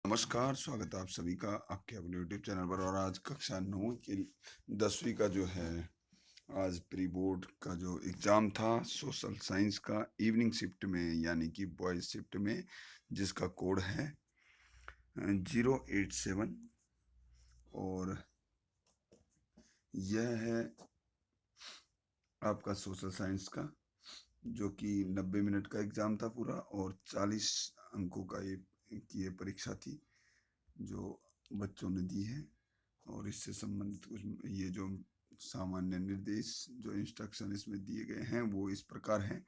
नमस्कार, स्वागत है आप सभी का आपके अपने यूट्यूब चैनल पर। और आज कक्षा 9 की 10वीं का जो है आज प्री बोर्ड का जो एग्ज़ाम था सोशल साइंस का इवनिंग शिफ्ट में यानी कि बॉयज़ शिफ्ट में, जिसका कोड है 087। और यह है आपका सोशल साइंस का, जो कि 90 मिनट का एग्ज़ाम था पूरा और 40 अंकों का ये परीक्षा थी जो बच्चों ने दी है। और इससे संबंधित कुछ ये जो सामान्य निर्देश जो इंस्ट्रक्शन इसमें दिए गए हैं वो इस प्रकार हैं।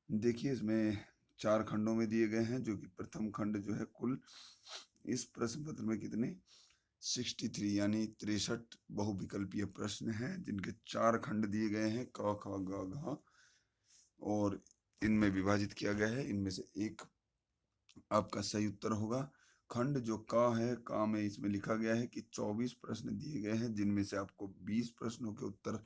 देखिए, इसमें 4 खंडों में दिए गए हैं, जो कि प्रथम खंड जो है कुल इस प्रश्न पत्र में कितने 63 यानी 63 बहुविकल्पीय प्रश्न हैं, जिनके 4 खंड दिए गए हैं क ख ग घ, और इनमें विभाजित किया गया है। इनमें से एक आपका सही उत्तर होगा। खंड जो का है, का में इसमें लिखा गया है कि 24 प्रश्न दिए गए हैं, जिनमें से आपको 20 प्रश्नों के उत्तर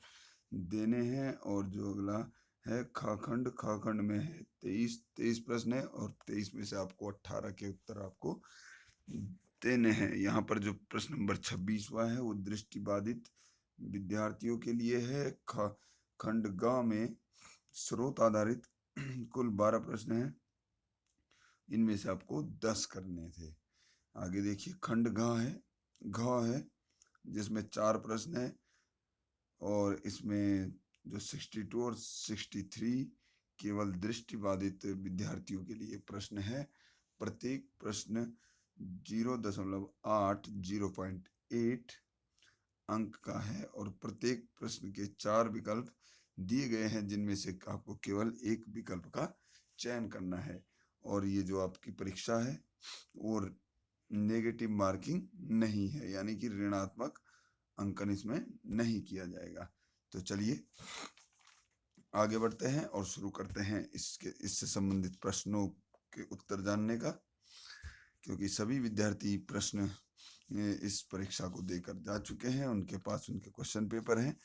देने हैं। और जो अगला है खा खंड, खा खंड में है 23 प्रश्न है और 23 में से आपको 18 के उत्तर आपको देने हैं। यहाँ पर जो प्रश्न नंबर 26वां है वो दृष्टिबाधित विद्यार्थियों के लिए है। खंड ग में स्रोत आधारित कुल 12 प्रश्न हैं, इनमें से आपको 10 करने थे। आगे देखिए, खंड घ है जिसमें 4 प्रश्न हैं और इसमें जो 62 और 63 केवल दृष्टिबाधित विद्यार्थियों के लिए प्रश्न है। प्रत्येक प्रश्न 0.8 0.8 अंक का है और प्रत्येक प्रश्न के 4 विकल्प दिए गए हैं, जिनमें से आपको केवल एक विकल्प का चयन करना है। और ये जो आपकी परीक्षा है और नेगेटिव मार्किंग नहीं है, यानी कि ऋणात्मक अंकन इसमें नहीं किया जाएगा। तो चलिए आगे बढ़ते हैं और शुरू करते हैं इससे संबंधित प्रश्नों के उत्तर जानने का, क्योंकि सभी विद्यार्थी प्रश्न इस परीक्षा को देकर जा चुके हैं, उनके पास उनके क्वेश्चन पेपर हैं।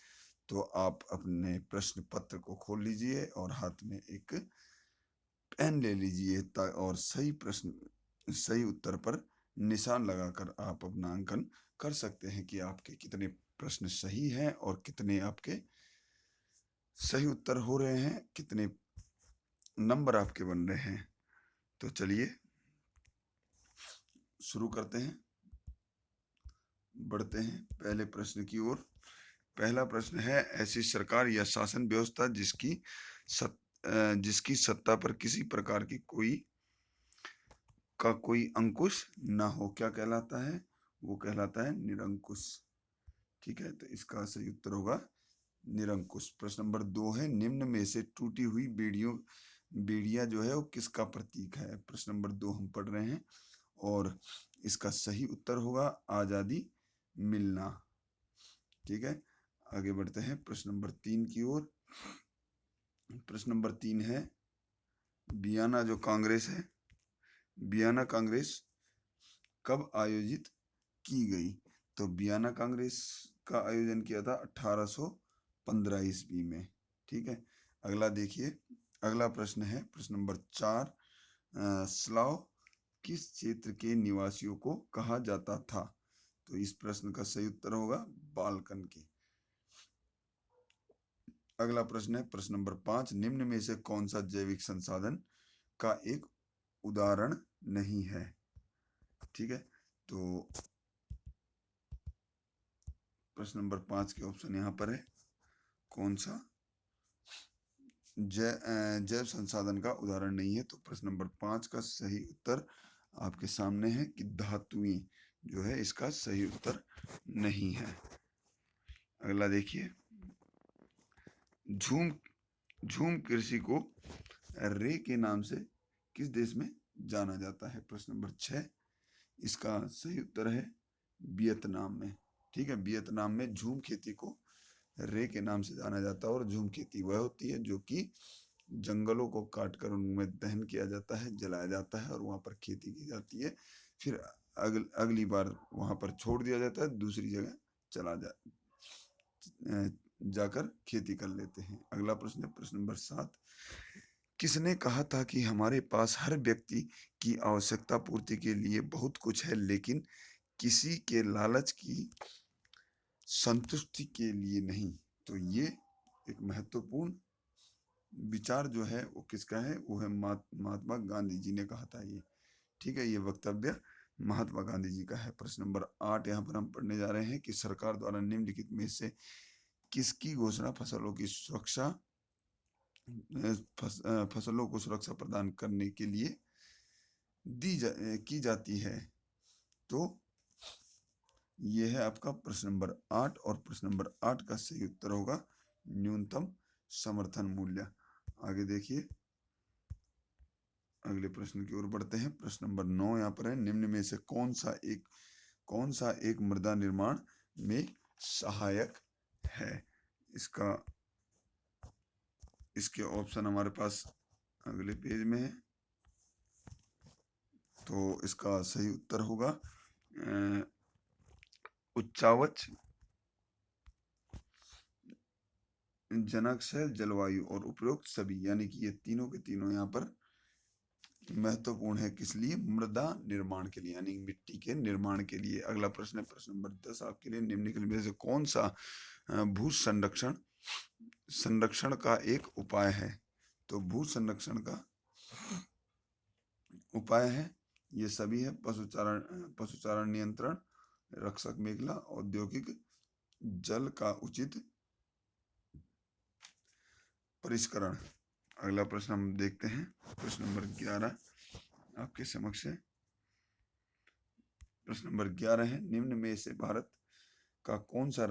तो आप अपने प्रश्न पत्र को खोल लीजिए और हाथ में एक पेन ले लीजिए और सही उत्तर पर निशान लगाकर आप अपना अंकन कर सकते हैं कि आपके कितने प्रश्न सही हैं और कितने आपके सही उत्तर हो रहे हैं, कितने नंबर आपके बन रहे हैं। तो चलिए शुरू करते हैं, बढ़ते हैं पहले प्रश्न की ओर। पहला प्रश्न है, ऐसी सरकार या शासन व्यवस्था जिसकी सत्ता पर किसी प्रकार की कोई अंकुश ना हो, क्या कहलाता है? वो कहलाता है निरंकुश। ठीक है, तो इसका सही उत्तर होगा निरंकुश। प्रश्न नंबर 2 है, निम्न में से टूटी हुई बेड़िया जो है वो किसका प्रतीक है? प्रश्न नंबर 2 हम पढ़ रहे हैं और इसका सही उत्तर होगा आजादी मिलना। ठीक है, आगे बढ़ते हैं प्रश्न नंबर 3 की ओर। प्रश्न नंबर 3 है, वियना जो कांग्रेस है, वियना कांग्रेस कब आयोजित की गई? तो वियना कांग्रेस का आयोजन किया था 1815 ईस्वी में। ठीक है, अगला देखिए, अगला प्रश्न है प्रश्न नंबर 4, स्लाव किस क्षेत्र के निवासियों को कहा जाता था? तो इस प्रश्न का सही उत्तर होगा बाल्कन के। अगला प्रश्न है प्रश्न नंबर 5, निम्न में से कौन सा जैविक संसाधन का एक उदाहरण नहीं है? ठीक है, तो प्रश्न नंबर 5 के ऑप्शन यहाँ पर है, कौन सा जैव संसाधन का उदाहरण नहीं है? तो प्रश्न नंबर 5 का सही उत्तर आपके सामने है कि धातुएं जो है इसका सही उत्तर नहीं है। अगला देखिए, झूम झूम कृषि को रे के नाम से किस देश में जाना जाता है? प्रश्न नंबर 6, इसका सही उत्तर है वियतनाम में। ठीक है, वियतनाम में झूम खेती को रे के नाम से जाना जाता है। और झूम खेती वह होती है जो कि जंगलों को काटकर उनमें दहन किया जाता है, जलाया जाता है और वहाँ पर खेती की जाती है। फिर अगली बार वहाँ पर छोड़ दिया जाता है, दूसरी जगह जाकर खेती कर लेते हैं। अगला प्रश्न है प्रश्न नंबर 7, किसने कहा था कि हमारे पास हर व्यक्ति की आवश्यकता पूर्ति के लिए बहुत कुछ है, लेकिन किसी के लालच की संतुष्टि के लिए नहीं? तो ये एक महत्वपूर्ण विचार जो है वो किसका है? वो है महात्मा गांधी जी ने कहा था ये। ठीक है, ये वक्तव्य महात्मा गांधी जी का है। प्रश्न नंबर 8 यहाँ पर हम पढ़ने जा रहे हैं कि सरकार द्वारा निम्नलिखित में से किसकी घोषणा फसलों की सुरक्षा फसलों को सुरक्षा प्रदान करने के लिए की जाती है? तो ये है आपका प्रश्न नंबर 8, और प्रश्न नंबर 8 का सही उत्तर होगा न्यूनतम समर्थन मूल्य। आगे देखिए, अगले प्रश्न की ओर बढ़ते हैं। प्रश्न नंबर 9 यहाँ पर है, निम्न में से कौन सा एक मृदा निर्माण में सहायक है? इसके ऑप्शन हमारे पास अगले पेज में है। तो इसका सही उत्तर होगा उच्चावच, जनक शैल, जलवायु और उपरोक्त सभी, यानी कि ये तीनों के तीनों यहाँ पर महत्वपूर्ण है। किस लिए? मृदा निर्माण के लिए, यानी मिट्टी के निर्माण के लिए। अगला प्रश्न है प्रश्न नंबर 10 आपके लिए, निम्नलिखित में से कौन सा भू संरक्षण का एक उपाय है? तो भू संरक्षण का उपाय है, ये सभी है: पशुचारण नियंत्रण, रक्षक मेखला, औद्योगिक जल का उचित परिष्करण। अगला प्रश्न हम देखते हैं, प्रश्न नंबर 11 आपके समक्ष है। प्रश्न नंबर 11 है, निम्न में से भारत का कौन सा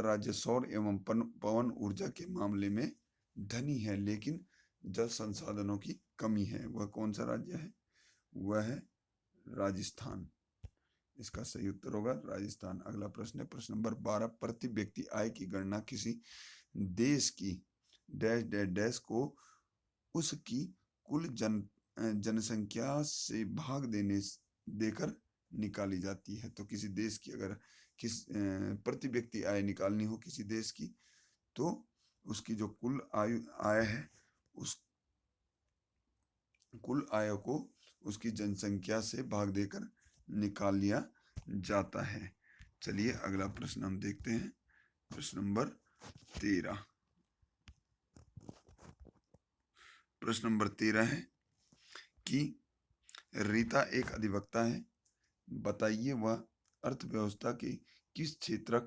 राज्य सौर एवं पवन ऊर्जा के मामले में धनी है लेकिन जल संसाधनों की कमी है? वह कौन सा राज्य है? वह है राजस्थान। इसका सही उत्तर होगा राजस्थान। अगला प्रश्न है प्रश्न नंबर 12, प्रति व्यक्ति आय की गणना किसी देश की डैश डैश डैश को उसकी कुल जनसंख्या से भाग देकर निकाली जाती है? तो किसी देश की अगर प्रति व्यक्ति आय निकालनी हो किसी देश की, तो उसकी जो कुल आय है, उस कुल आय को उसकी जनसंख्या से भाग देकर निकाल लिया जाता है। चलिए अगला प्रश्न हम देखते हैं, प्रश्न नंबर 13। प्रश्न नंबर 13 है कि रीता एक अधिवक्ता है, बताइए वह अर्थव्यवस्था के किस क्षेत्र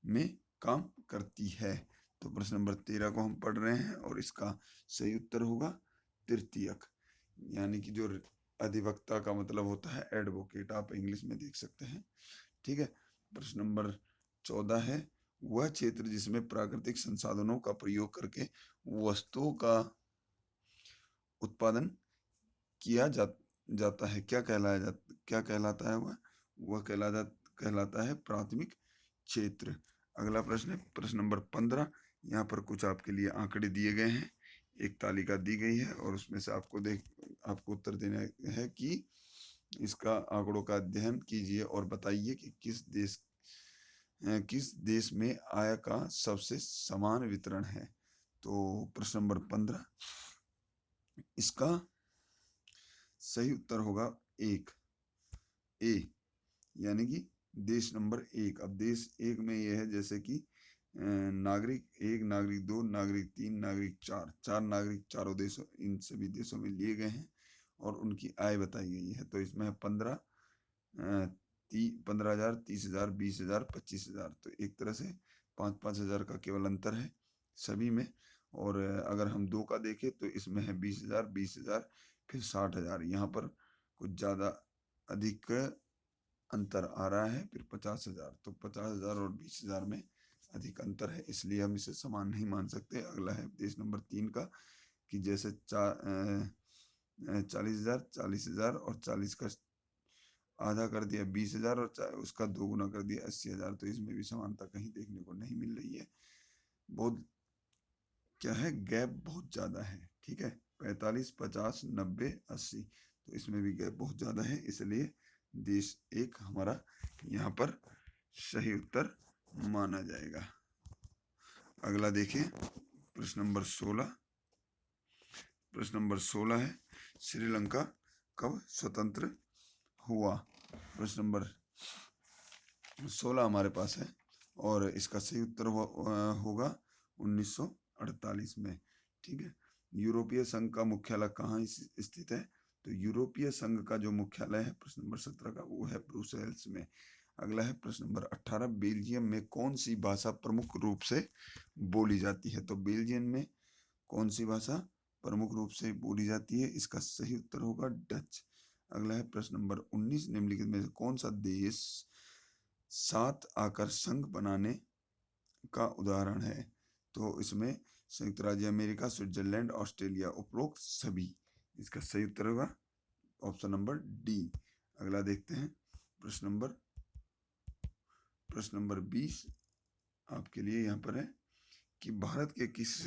में काम करती है? तो प्रश्न नंबर 13 को हम पढ़ रहे हैं और इसका सही उत्तर होगा तृतीयक, यानी कि जो अधिवक्ता का मतलब होता है एडवोकेट, आप इंग्लिश में देख सकते हैं। ठीक है, प्रश्न नंबर 14 है, वह क्षेत्र जिसमें प्राकृतिक संसाधनों का प्रयोग करके वस्तुओं का उत्पादन किया जाता है, क्या कहलाता है? वह कहलाता है प्राथमिक क्षेत्र। अगला प्रश्न है प्रश्न नंबर 15। यहाँ पर कुछ आपके लिए आंकड़े दिए गए हैं, एक तालिका दी गई है और उसमें से आपको उत्तर देना है कि इसका आंकड़ों का अध्ययन कीजिए और बताइए कि किस देश में आय का सबसे समान वितरण है? तो प्रश्न नंबर 15, इसका सही उत्तर होगा ए, यानी कि देश नंबर 1। अब देश 1 में यह है जैसे कि नागरिक 1, नागरिक 2, नागरिक 3, नागरिक 4 नागरिक चारों देशों, इन सभी देशों में लिए गए हैं और उनकी आय बताई गई है। तो इसमें है 15,000, 30,000, 20,000, 25,000। तो एक तरह से 5,000 का केवल अंतर है सभी में। और अगर हम 2 का देखें तो इसमें है 20,000, 20,000, फिर 60,000। यहाँ पर कुछ ज़्यादा अधिक अंतर आ रहा है, फिर 50,000। तो 50,000 और 20,000 में अधिक अंतर है, इसलिए हम इसे समान नहीं मान सकते। अगला है देश नंबर 3 का, कि जैसे 40,000, 40,000 और 40 का आधा कर दिया 20,000 और उसका 2 गुना कर दिया 80,000। तो इसमें भी समानता कहीं देखने को नहीं मिल रही है, बहुत क्या है, गैप बहुत ज़्यादा है। ठीक है, 45, 50, 90, 80, तो इसमें भी गैप बहुत ज़्यादा है, इसलिए देश 1 हमारा यहाँ पर सही उत्तर माना जाएगा। अगला देखिए प्रश्न नंबर 16। प्रश्न नंबर 16 है, श्रीलंका कब स्वतंत्र हुआ? प्रश्न नंबर 16 हमारे पास है और इसका सही उत्तर होगा 1948 में। ठीक है। यूरोपीय संघ का मुख्यालय कहाँ स्थित है? तो यूरोपीय संघ का जो मुख्यालय है प्रश्न नंबर 17 का, वो है ब्रुसेल्स में। अगला है प्रश्न नंबर 18, बेल्जियम में कौन सी भाषा प्रमुख रूप से बोली जाती है? तो बेल्जियम में कौन सी भाषा प्रमुख रूप से बोली जाती है? इसका सही उत्तर होगा डच। अगला है प्रश्न नंबर 19, निम्नलिखित में से कौन सा देश 7 आकर संघ बनाने का उदाहरण है? तो इसमें संयुक्त राज्य अमेरिका, स्विट्जरलैंड, ऑस्ट्रेलिया, उपरोक्त सभी। इसका सही उत्तर होगा ऑप्शन नंबर डी। अगला देखते हैं प्रश्न नंबर 20 आपके लिए यहाँ पर है कि भारत के किस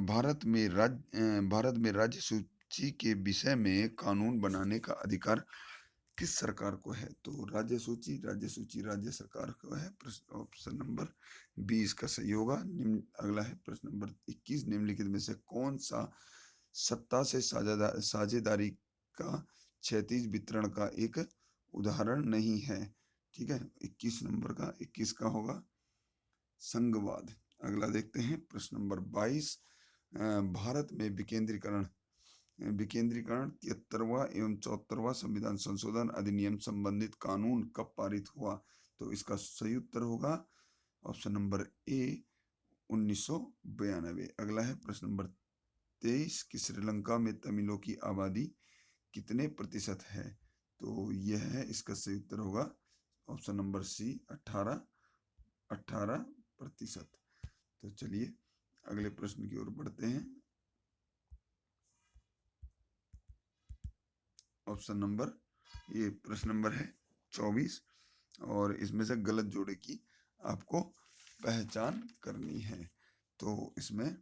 भारत में राज्य सूची के विषय में कानून बनाने का अधिकार किस सरकार को है? तो राज्य सूची राज्य सरकार को है। प्रश्न ऑप्शन नंबर 20 का सही होगा। अगला है प्रश्न नंबर 21, निम्नलिखित में से कौन सा सत्ता से साझेदारी का क्षैतिज वितरण का एक उदाहरण नहीं है? ठीक है, 21 का होगा संघवाद। अगला देखते हैं प्रश्न नंबर 22, भारत में विकेंद्रीकरण 73वां एवं 74वां संविधान संशोधन अधिनियम संबंधित कानून कब पारित हुआ? तो इसका सही उत्तर होगा ऑप्शन नंबर ए 1992। अगला है प्रश्न नंबर 23 कि श्रीलंका में तमिलों की आबादी कितने प्रतिशत है? तो यह है, इसका सही उत्तर होगा ऑप्शन नंबर सी 18%। तो चलिए अगले प्रश्न की ओर बढ़ते हैं। प्रश्न नंबर है 24 और इसमें से गलत जोड़े की आपको पहचान करनी है। तो इसमें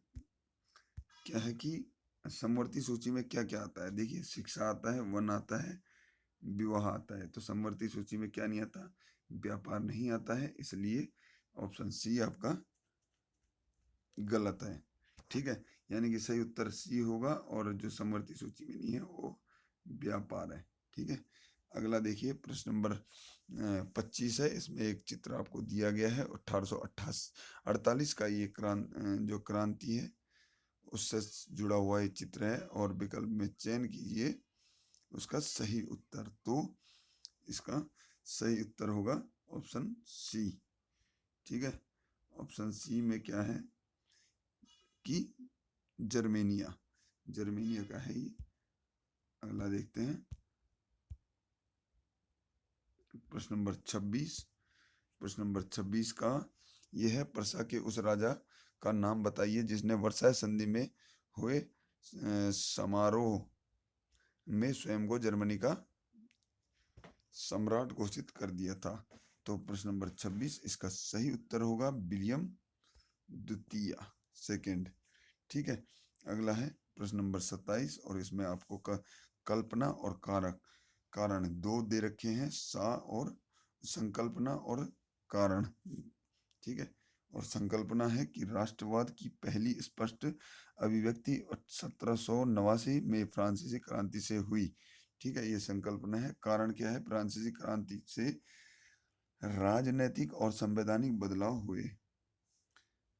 क्या है कि समवर्ती सूची में क्या क्या आता है? देखिए, शिक्षा आता है, वन आता है, विवाह आता है। तो समवर्ती सूची में क्या नहीं आता? व्यापार नहीं आता है, इसलिए ऑप्शन सी आपका गलत है। ठीक है, यानी कि सही उत्तर सी होगा और जो समवर्ती सूची में नहीं है वो व्यापार है। ठीक है। अगला देखिए प्रश्न नंबर 25 है। इसमें एक चित्र आपको दिया गया है 1848 का ये जो क्रांति है उससे जुड़ा हुआ ये चित्र है और विकल्प में चयन कीजिए उसका सही उत्तर। तो इसका सही उत्तर होगा ऑप्शन सी। ठीक है, ऑप्शन सी में क्या है कि जर्मेनिया का है ये। अगला देखते हैं प्रश्न नंबर 26 का यह है, प्रशा के उस राजा का नाम बताइए जिसने वर्साय संधि में हुए समारोह में स्वयं को जर्मनी का सम्राट घोषित कर दिया था। तो प्रश्न नंबर 26 इसका सही उत्तर होगा विलियम द्वितीय सेकेंड। ठीक है। अगला है प्रश्न नंबर 27 और इसमें आपको कल्पना और कारण दो दे रखे हैं, सा और संकल्पना और कारण। ठीक है, और संकल्पना है कि राष्ट्रवाद की पहली स्पष्ट अभिव्यक्ति 1789 में फ्रांसीसी क्रांति से हुई। ठीक है, ये संकल्पना है। कारण क्या है? फ्रांसीसी क्रांति से राजनैतिक और संवैधानिक बदलाव हुए।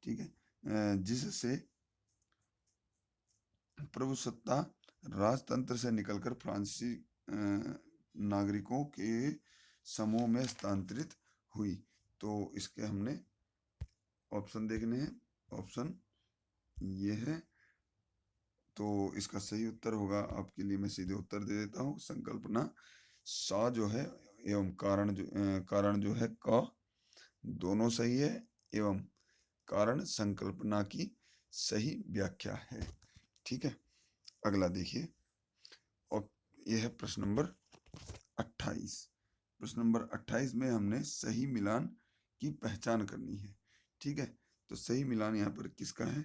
ठीक है, जिससे प्रभुसत्ता राजतंत्र से निकलकर फ्रांसीसी नागरिकों के समूह में स्थानांतरित हुई। तो इसके हमने ऑप्शन देखने हैं। ऑप्शन ये है, तो इसका सही उत्तर होगा आपके लिए, मैं सीधे उत्तर दे देता हूँ, संकल्पना सा जो है एवं कारण जो है क, दोनों सही है एवं कारण संकल्पना की सही व्याख्या है। ठीक है। अगला देखिए और यह है प्रश्न नंबर 28। प्रश्न नंबर 28 में हमने सही मिलान की पहचान करनी है। ठीक है, तो सही मिलान यहाँ पर किसका है?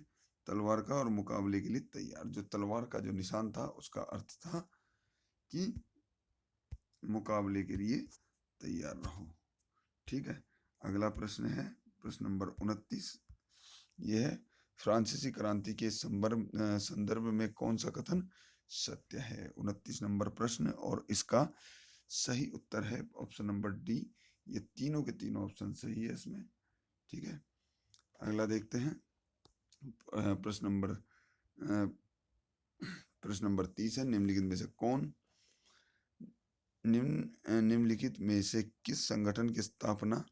तलवार का और मुकाबले के लिए तैयार। जो तलवार का जो निशान था उसका अर्थ था कि मुकाबले के लिए तैयार रहो। ठीक है। अगला प्रश्न है प्रश्न नंबर 29 ये है, फ्रांसीसी क्रांति के संदर्भ में कौन सा कथन सत्य है? 29 नंबर प्रश्न, और इसका सही उत्तर है ऑप्शन नंबर डी। ये तीनों के तीनों ऑप्शन सही है इसमें। ठीक है, अगला देखते हैं। प्रश्न नंबर 30 है, निम्नलिखित में से कौन निम्नलिखित में से किस संगठन की स्थापना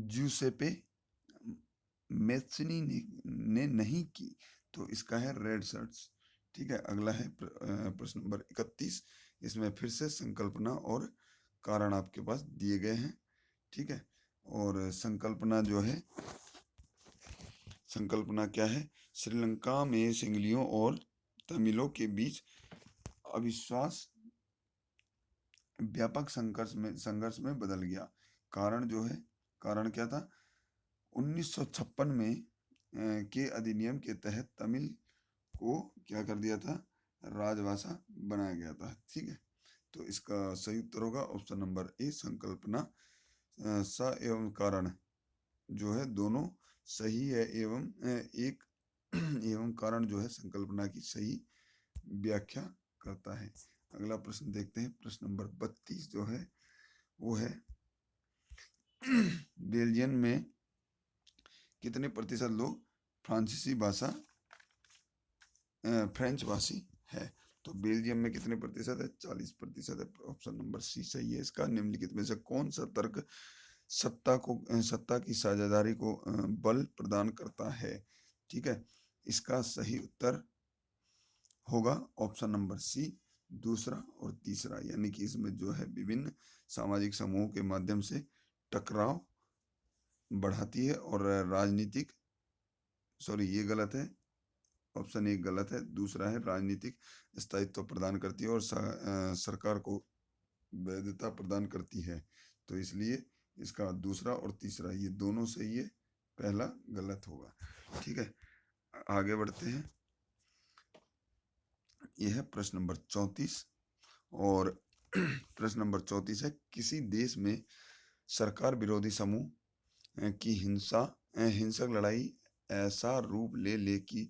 जूसेपे मेस्सिनी ने नहीं की? तो इसका है रेड शर्ट्स। ठीक है, अगला है प्रश्न नंबर 31। इसमें फिर से संकल्पना और कारण आपके पास दिए गए हैं। ठीक है, और संकल्पना जो है, संकल्पना क्या है? श्रीलंका में सिंगलियों और तमिलों के बीच अविश्वास व्यापक संघर्ष में बदल गया। कारण जो है, कारण क्या था? 1956 में के अधिनियम के तहत तमिल को क्या कर दिया था? राजभाषा बनाया गया था। ठीक है, तो इसका सही उत्तर होगा ऑप्शन नंबर ए, संकल्पना। स एवं कारण जो है दोनों सही है, एवं एक एवं कारण जो है संकल्पना की सही व्याख्या करता है। अगला प्रश्न देखते हैं। प्रश्न नंबर 32 जो है वो है, बेल्जियम में कितने प्रतिशत लोग फ्रांसीसी भाषा फ्रेंच भाषी है? तो बेल्जियम में कितने प्रतिशत है? 40% है। ऑप्शन नंबर सी सही है इसका। निम्नलिखित में से कौन सा तर्क सत्ता की साझेदारी को बल प्रदान करता है? ठीक है, इसका सही उत्तर होगा ऑप्शन नंबर सी, दूसरा और तीसरा। यानी कि इसमें जो है विभिन्न सामाजिक समूहों के माध्यम से टकराव बढ़ाती है और राजनीतिक, सॉरी ये गलत है, ऑप्शन एक गलत है, दूसरा है राजनीतिक स्थायित्व प्रदान करती है और सरकार को वैधता प्रदान करती है। तो इसलिए इसका दूसरा और तीसरा ये दोनों सही है, पहला गलत होगा। ठीक है, आगे बढ़ते हैं। यह है प्रश्न नंबर 34, और प्रश्न नंबर 34 है, किसी देश में सरकार विरोधी समूह की हिंसक लड़ाई ऐसा रूप ले कि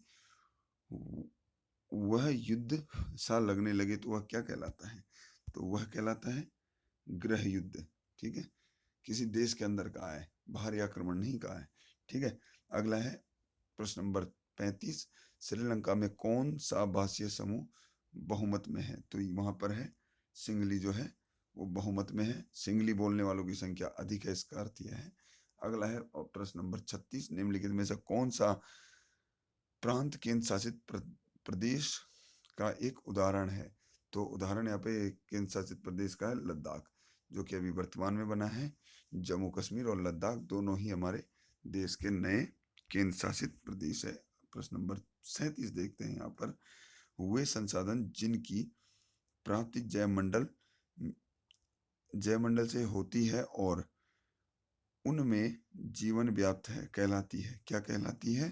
वह युद्ध सा लगने लगे तो वह क्या कहलाता है? तो वह कहलाता है गृह युद्ध। ठीक है, किसी देश के अंदर का है, बाहरी आक्रमण नहीं का है। ठीक है, अगला है प्रश्न नंबर 35, श्रीलंका में कौन सा भाषीय समूह बहुमत में है? तो वहां पर है सिंगली जो है वो बहुमत में है, सिंगली बोलने वालों की संख्या अधिक है, इसका अर्थ यह है। अगला है प्रश्न नंबर 36, निम्नलिखित में से कौन सा प्रांत केंद्र शासित प्रदेश का एक उदाहरण है? तो उदाहरण यहाँ पे केंद्र शासित प्रदेश का है लद्दाख, जो कि अभी वर्तमान में बना है। जम्मू कश्मीर और लद्दाख दोनों ही हमारे देश के नए केंद्र शासित प्रदेश है। प्रश्न नंबर 37 देखते हैं। यहाँ पर हुए संसाधन जिनकी प्राप्ति जयमंडल से होती है और उनमें जीवन व्याप्त है कहलाती है, क्या कहलाती है?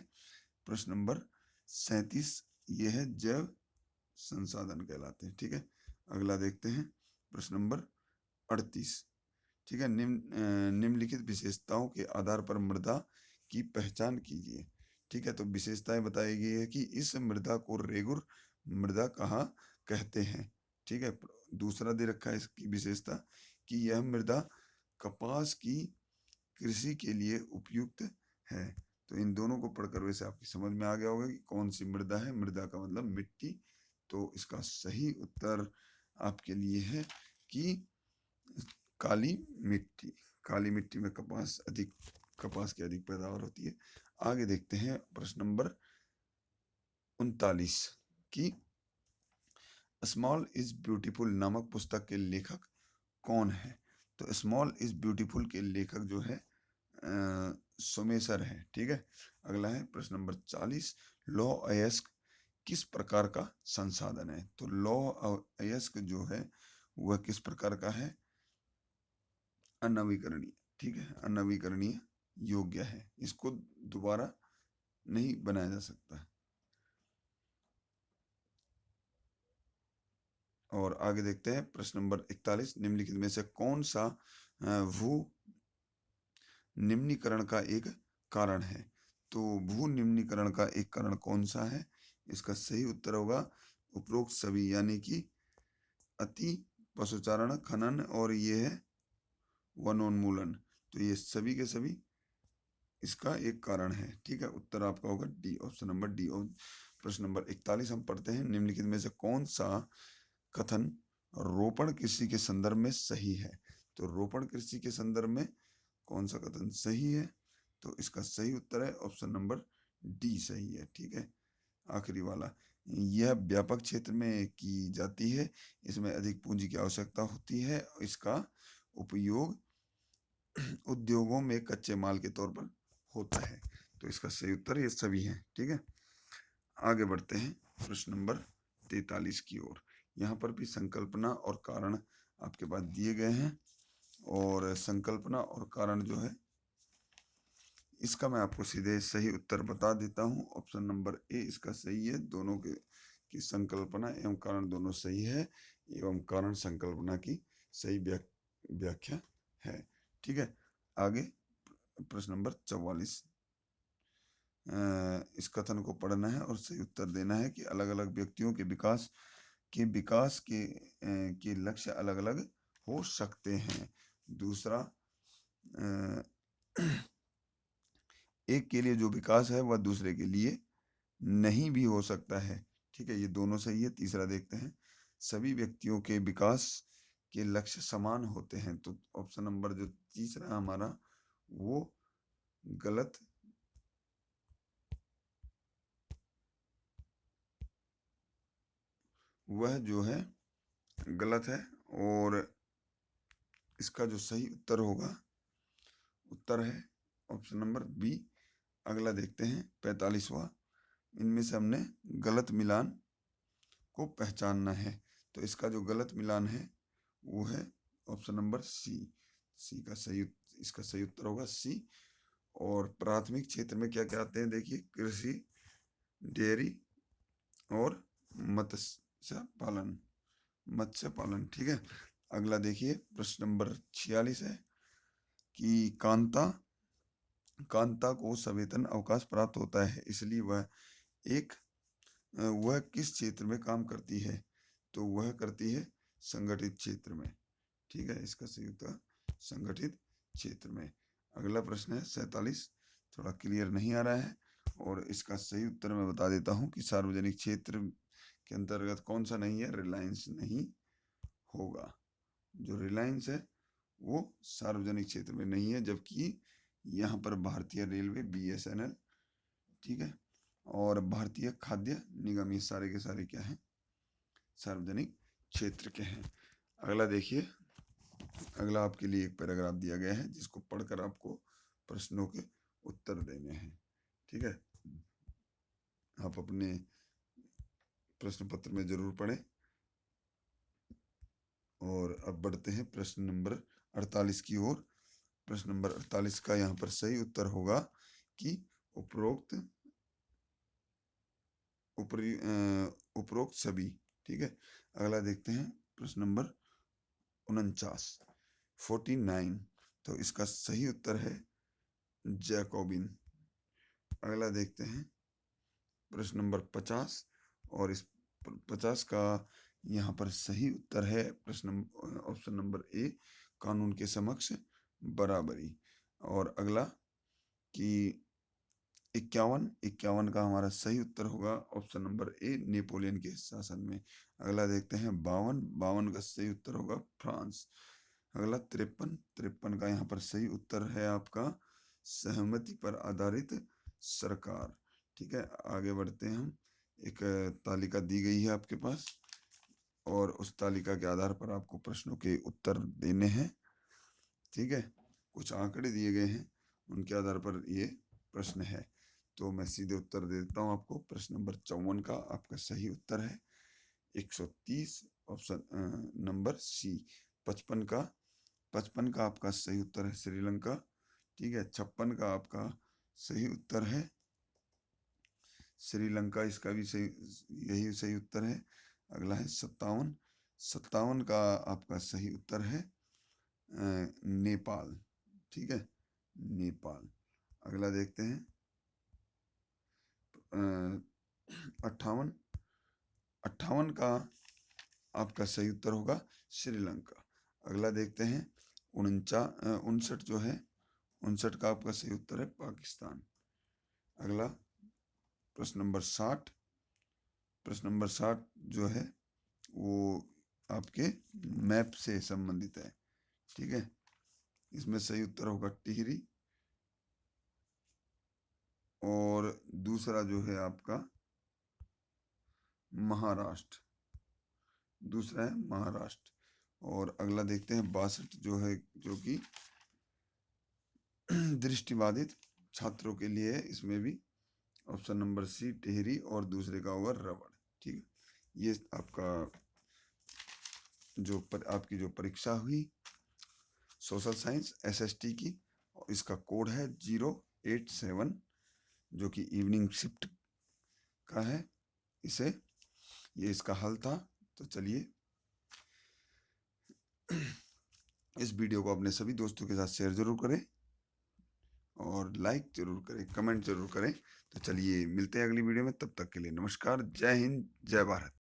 प्रश्न नंबर 37 ये है जैव संसाधन कहलाते हैं। ठीक है, अगला देखते हैं प्रश्न नंबर 38। ठीक है, निम्नलिखित विशेषताओं के आधार पर मृदा की पहचान कीजिए। ठीक है, तो विशेषताएं बताई गई है कि इस मृदा को रेगुर मृदा कहा कहते हैं। ठीक है, दूसरा दे रखा है इसकी विशेषता कि यह मृदा कपास की कृषि के लिए उपयुक्त है। तो इन दोनों को पढ़कर वैसे आपकी समझ में आ गया होगा कि कौन सी मृदा है। मृदा का मतलब मिट्टी। तो इसका सही उत्तर आपके लिए है कि काली मिट्टी। काली मिट्टी में कपास की अधिक पैदावार होती है। आगे देखते हैं प्रश्न नंबर 39 की स्मॉल इज ब्यूटीफुल नामक पुस्तक के लेखक कौन है? तो स्मॉल इज ब्यूटीफुल के लेखक जो है सोमेश्वर है। ठीक है, अगला है प्रश्न नंबर 40, लौह अयस्क किस प्रकार का संसाधन है? तो लौह अयस्क जो है वह किस प्रकार का है? अनवीकरणीय। ठीक है, अनवीकरणीय योग्य है, इसको दोबारा नहीं बनाया जा सकता। और आगे देखते हैं प्रश्न नंबर 41, निम्नलिखित में से कौन सा भू निम्नीकरण का एक कारण है। तो भू निम्नीकरण का एक कारण कौन सा है, इसका सही उत्तर होगा उपरोक्त सभी, यानी कि अति पशुचारण, खनन और ये है वनोन्मूलन। तो ये सभी के सभी इसका एक कारण है। ठीक है, उत्तर आपका होगा डी, ऑप्शन नंबर डी। और प्रश्न नंबर 41 हम पढ़ते हैं, निम्नलिखित में से कौन सा कथन रोपण कृषि के संदर्भ में सही है। तो रोपण कृषि के संदर्भ में कौन सा कथन सही है, तो इसका सही उत्तर है ऑप्शन नंबर डी सही है। ठीक है, आखिरी वाला, यह व्यापक क्षेत्र में की जाती है, इसमें अधिक पूंजी की आवश्यकता होती है, इसका उपयोग उद्योगों में कच्चे माल के तौर पर होता है। तो इसका सही उत्तर ये सभी है। ठीक है, आगे बढ़ते हैं प्रश्न नंबर 43 की ओर। यहाँ पर भी संकल्पना और कारण आपके पास दिए गए हैं, और संकल्पना और कारण जो है इसका मैं आपको सीधे सही उत्तर बता देता हूँ। ऑप्शन नंबर ए इसका सही है, दोनों के की संकल्पना एवं कारण दोनों सही है, एवं कारण संकल्पना की सही व्याख्या है। ठीक है, आगे प्रश्न नंबर 44, इस कथन को पढ़ना है और सही उत्तर देना है कि अलग अलग व्यक्तियों के विकास के लक्ष्य अलग अलग हो सकते हैं। दूसरा, एक के लिए जो विकास है वह दूसरे के लिए नहीं भी हो सकता है। ठीक है, ये दोनों सही है। तीसरा देखते हैं, सभी व्यक्तियों के विकास के लक्ष्य समान होते हैं। तो ऑप्शन नंबर जो तीसरा हमारा वो गलत, वह जो है गलत है, और इसका जो सही उत्तर होगा उत्तर है ऑप्शन नंबर बी। अगला देखते हैं 45वां, इनमें से हमने गलत मिलान को पहचानना है। तो इसका जो गलत मिलान है वो है ऑप्शन नंबर सी। सी का सही, इसका सही उत्तर होगा सी। और प्राथमिक क्षेत्र में क्या क्या आते हैं देखिए, कृषि, डेयरी और मत्स्य पालन। ठीक है, अगला देखिए प्रश्न नंबर 46 है कि कांता को सवेतन अवकाश प्राप्त होता है, इसलिए वह किस क्षेत्र में काम करती है। तो वह करती है संगठित क्षेत्र में। ठीक है, इसका सही उत्तर संगठित क्षेत्र में। अगला प्रश्न है 47, थोड़ा क्लियर नहीं आ रहा है, और इसका सही उत्तर मैं बता देता हूँ कि सार्वजनिक क्षेत्र के अंतर्गत कौन सा नहीं है, रिलायंस नहीं होगा। जो रिलायंस है वो सार्वजनिक क्षेत्र में नहीं है, जबकि यहाँ पर भारतीय रेलवे BSNL, ठीक है, और भारतीय खाद्य निगम, ये सारे के सारे क्या हैं, सार्वजनिक क्षेत्र के हैं। अगला देखिए, अगला आपके लिए एक पैराग्राफ दिया गया है जिसको पढ़कर आपको प्रश्नों के उत्तर देने हैं। ठीक है, आप अपने प्रश्न पत्र में जरूर पढ़ें। और अब बढ़ते हैं प्रश्न नंबर 48 की ओर। प्रश्न नंबर 48 का यहाँ पर सही उत्तर होगा कि उपरोक्त सभी। ठीक है, अगला देखते हैं प्रश्न नंबर 49। तो इसका सही उत्तर है जैकोबिन। अगला देखते हैं प्रश्न नंबर 50, और इस 50 का यहाँ पर सही उत्तर है प्रश्न ऑप्शन नंबर ए, कानून के समक्ष बराबरी। और अगला कि 51 का हमारा सही उत्तर होगा ऑप्शन नंबर ए, नेपोलियन के शासन में। अगला देखते हैं 52 का सही उत्तर होगा फ्रांस। अगला 53 का यहाँ पर सही उत्तर है आपका सहमति पर आधारित सरकार। ठीक है, आगे बढ़ते हैं हम। एक तालिका दी गई है आपके पास, और उस तालिका के आधार पर आपको प्रश्नों के उत्तर देने हैं। ठीक है, कुछ आंकड़े दिए गए हैं, उनके आधार पर ये प्रश्न है। तो मैं सीधे उत्तर दे देता हूँ आपको। प्रश्न नंबर 54 का आपका सही उत्तर है 130, ऑप्शन नंबर सी। 55 का आपका सही उत्तर है श्रीलंका। ठीक है, 56 का आपका सही उत्तर है श्रीलंका, इसका भी सही, यही सही उत्तर है। अगला है 57, 57 का आपका सही उत्तर है नेपाल। ठीक है, नेपाल। अगला देखते हैं 58। 58 का आपका सही उत्तर होगा श्रीलंका। अगला देखते हैं 59 जो है, 59 का आपका सही उत्तर है पाकिस्तान। अगला प्रश्न नंबर 60। प्रश्न नंबर 60 जो है वो आपके मैप से संबंधित है। ठीक है, इसमें सही उत्तर होगा टिहरी। और दूसरा जो है आपका महाराष्ट्र, दूसरा है महाराष्ट्र। और अगला देखते हैं 62 जो है, जो कि दृष्टिबाधित छात्रों के लिए है। इसमें भी ऑप्शन नंबर सी टिहरी और दूसरे का होगा रबड़। ठीक है, ये आपका आपकी जो परीक्षा हुई सोशल साइंस एसएसटी की, और इसका कोड है 087, जो कि इवनिंग शिफ्ट का है। ये इसका हल था। तो चलिए इस वीडियो को अपने सभी दोस्तों के साथ शेयर जरूर करें और लाइक जरूर करें, कमेंट जरूर करें। तो चलिए मिलते हैं अगली वीडियो में, तब तक के लिए नमस्कार, जय हिंद, जय भारत।